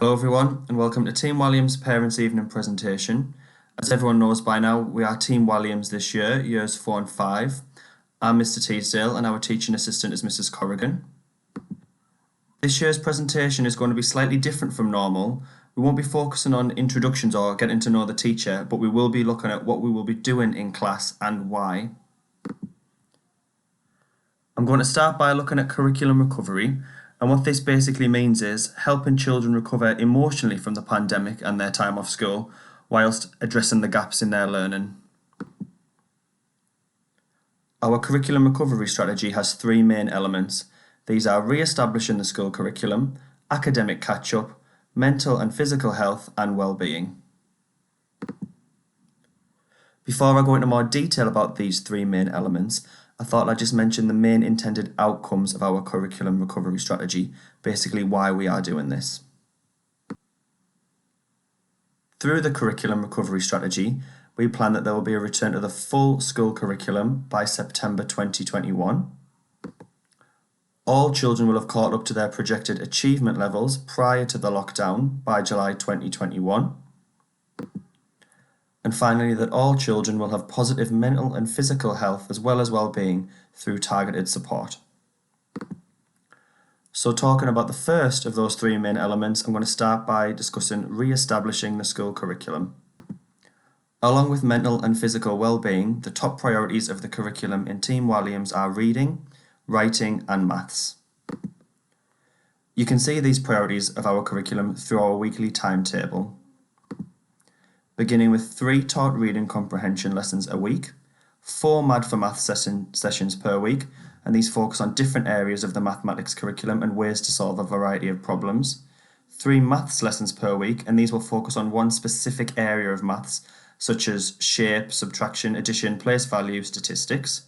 Hello everyone and welcome to Team Walliams Parents Evening presentation. As everyone knows by now, we are Team Walliams this year, years 4 and 5. I'm Mr. Teasdale and our teaching assistant is Mrs. Corrigan. This year's presentation is going to be slightly different from normal. We won't be focusing on introductions or getting to know the teacher, but we will be looking at what we will be doing in class and why. I'm going to start by looking at curriculum recovery, and what this basically means is helping children recover emotionally from the pandemic and their time off school, whilst addressing the gaps in their learning. Our curriculum recovery strategy has three main elements. These are re-establishing the school curriculum, academic catch-up, mental and physical health and well-being. Before I go into more detail about these three main elements, I thought I'd just mention the main intended outcomes of our curriculum recovery strategy, basically why we are doing this. Through the curriculum recovery strategy, we plan that there will be a return to the full school curriculum by September 2021. All children will have caught up to their projected achievement levels prior to the lockdown by July 2021. And finally, that all children will have positive mental and physical health as well as well-being through targeted support. So talking about the first of those three main elements, I'm going to start by discussing re-establishing the school curriculum. Along with mental and physical well-being, the top priorities of the curriculum in Team Walliams are reading, writing and maths. You can see these priorities of our curriculum through our weekly timetable. Beginning with 3 taught reading comprehension lessons a week, 4 Mad for Maths sessions per week, and these focus on different areas of the mathematics curriculum and ways to solve a variety of problems, 3 maths lessons per week, and these will focus on one specific area of maths, such as shape, subtraction, addition, place value, statistics,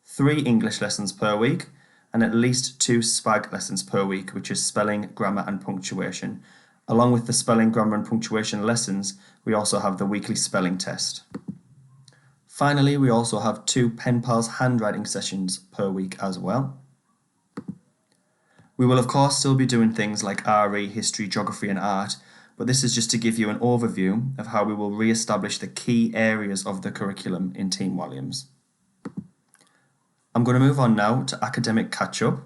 3 English lessons per week, and at least 2 SPAG lessons per week, which is spelling, grammar and punctuation. Along with the spelling, grammar and punctuation lessons, we also have the weekly spelling test. Finally, we also have 2 Pen Pals handwriting sessions per week as well. We will of course still be doing things like RE, history, geography and art, but this is just to give you an overview of how we will re-establish the key areas of the curriculum in Team Walliams. I'm going to move on now to academic catch-up.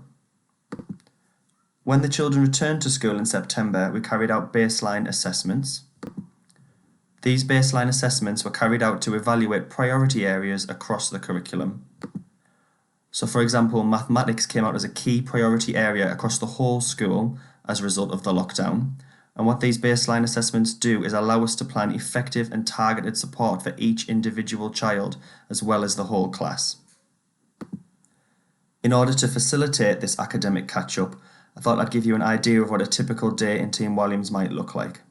When the children returned to school in September, we carried out baseline assessments. These baseline assessments were carried out to evaluate priority areas across the curriculum. So for example, mathematics came out as a key priority area across the whole school as a result of the lockdown. And what these baseline assessments do is allow us to plan effective and targeted support for each individual child as well as the whole class. In order to facilitate this academic catch-up, I thought I'd give you an idea of what a typical day in Team Walliams might look like.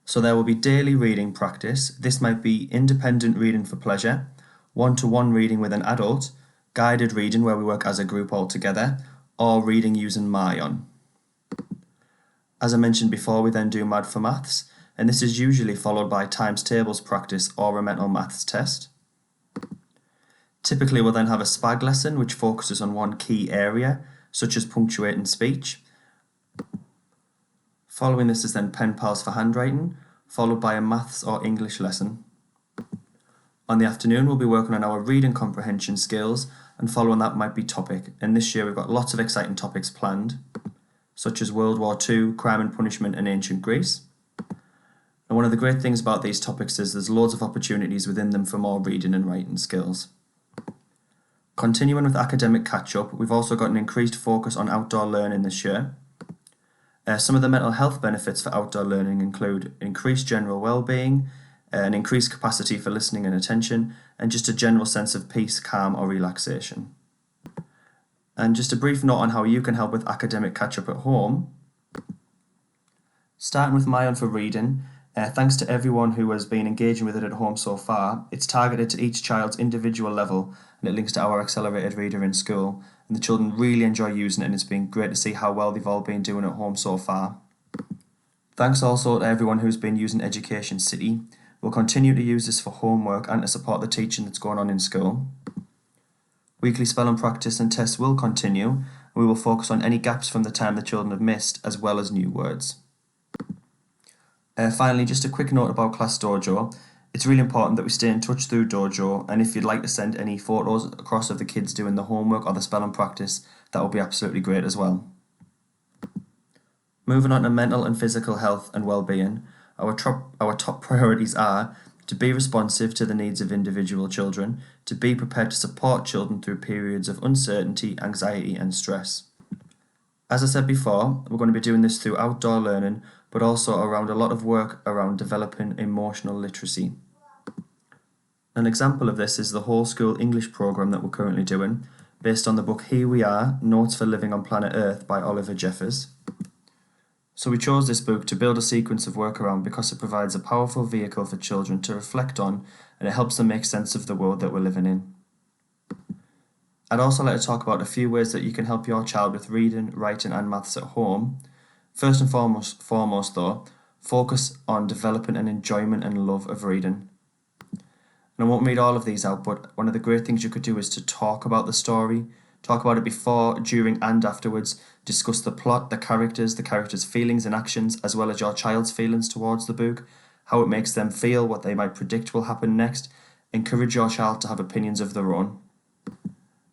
So there will be daily reading practice. This might be independent reading for pleasure, one-to-one reading with an adult, guided reading where we work as a group all together, or reading using Mayon. As I mentioned before, we then do Mad for Maths, and this is usually followed by times tables practice or a mental maths test. Typically we'll then have a SPAG lesson which focuses on one key area, such as punctuating speech. Following this is then Pen Pals for handwriting, followed by a maths or English lesson. On the afternoon we'll be working on our reading comprehension skills, and following that might be topic, and this year we've got lots of exciting topics planned, such as World War II, crime and punishment and ancient Greece. And one of the great things about these topics is there's loads of opportunities within them for more reading and writing skills. Continuing with academic catch-up, we've also got an increased focus on outdoor learning this year. Some of the mental health benefits for outdoor learning include increased general well-being, an increased capacity for listening and attention, and just a general sense of peace, calm or relaxation. And just a brief note on how you can help with academic catch-up at home. Starting with Mayon for reading, thanks to everyone who has been engaging with it at home so far. It's targeted to each child's individual level and it links to our accelerated reader in school, and the children really enjoy using it and it's been great to see how well they've all been doing at home so far. Thanks also to everyone who's been using Education City. We'll continue to use this for homework and to support the teaching that's going on in school. Weekly spelling practice and tests will continue, We will focus on any gaps from the time the children have missed, as well as new words. Finally, just a quick note about Class Dojo. It's really important that we stay in touch through Dojo, and if you'd like to send any photos across of the kids doing the homework or the spelling practice, that would be absolutely great as well. Moving on to mental and physical health and well-being, our top priorities are to be responsive to the needs of individual children, to be prepared to support children through periods of uncertainty, anxiety and stress. As I said before, we're going to be doing this through outdoor learning, but also around a lot of work around developing emotional literacy. An example of this is the whole school English programme that we're currently doing, based on the book Here We Are, Notes for Living on Planet Earth by Oliver Jeffers. So we chose this book to build a sequence of work around because it provides a powerful vehicle for children to reflect on, and it helps them make sense of the world that we're living in. I'd also like to talk about a few ways that you can help your child with reading, writing and maths at home. First and foremost though, focus on developing an enjoyment and love of reading. And I won't read all of these out, but one of the great things you could do is to talk about the story, talk about it before, during and afterwards, discuss the plot, the characters' feelings and actions, as well as your child's feelings towards the book, how it makes them feel, what they might predict will happen next. Encourage your child to have opinions of their own.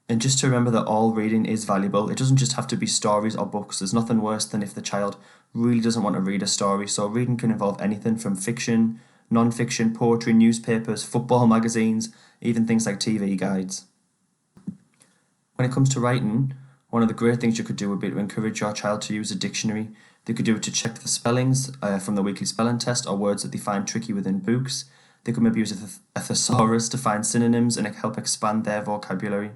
And just to remember that all reading is valuable. It doesn't just have to be stories or books. There's nothing worse than if the child really doesn't want to read a story. So reading can involve anything from fiction, non-fiction, poetry, newspapers, football magazines, even things like TV guides. When it comes to writing, one of the great things you could do would be to encourage your child to use a dictionary. They could do it to check the spellings from the weekly spelling test or words that they find tricky within books. They could maybe use a thesaurus to find synonyms and help expand their vocabulary.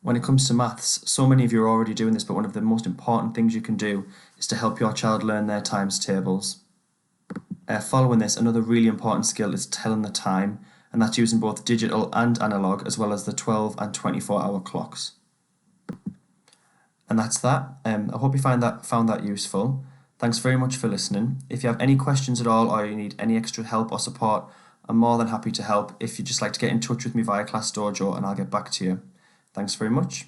When it comes to maths, so many of you are already doing this, but one of the most important things you can do is to help your child learn their times tables. Following this, another really important skill is telling the time, and that's using both digital and analog, as well as the 12 and 24-hour clocks. And that's that. I hope you found that useful. Thanks very much for listening. If you have any questions at all, or you need any extra help or support, I'm more than happy to help. If you'd just like to get in touch with me via Class Dojo, and I'll get back to you. Thanks very much.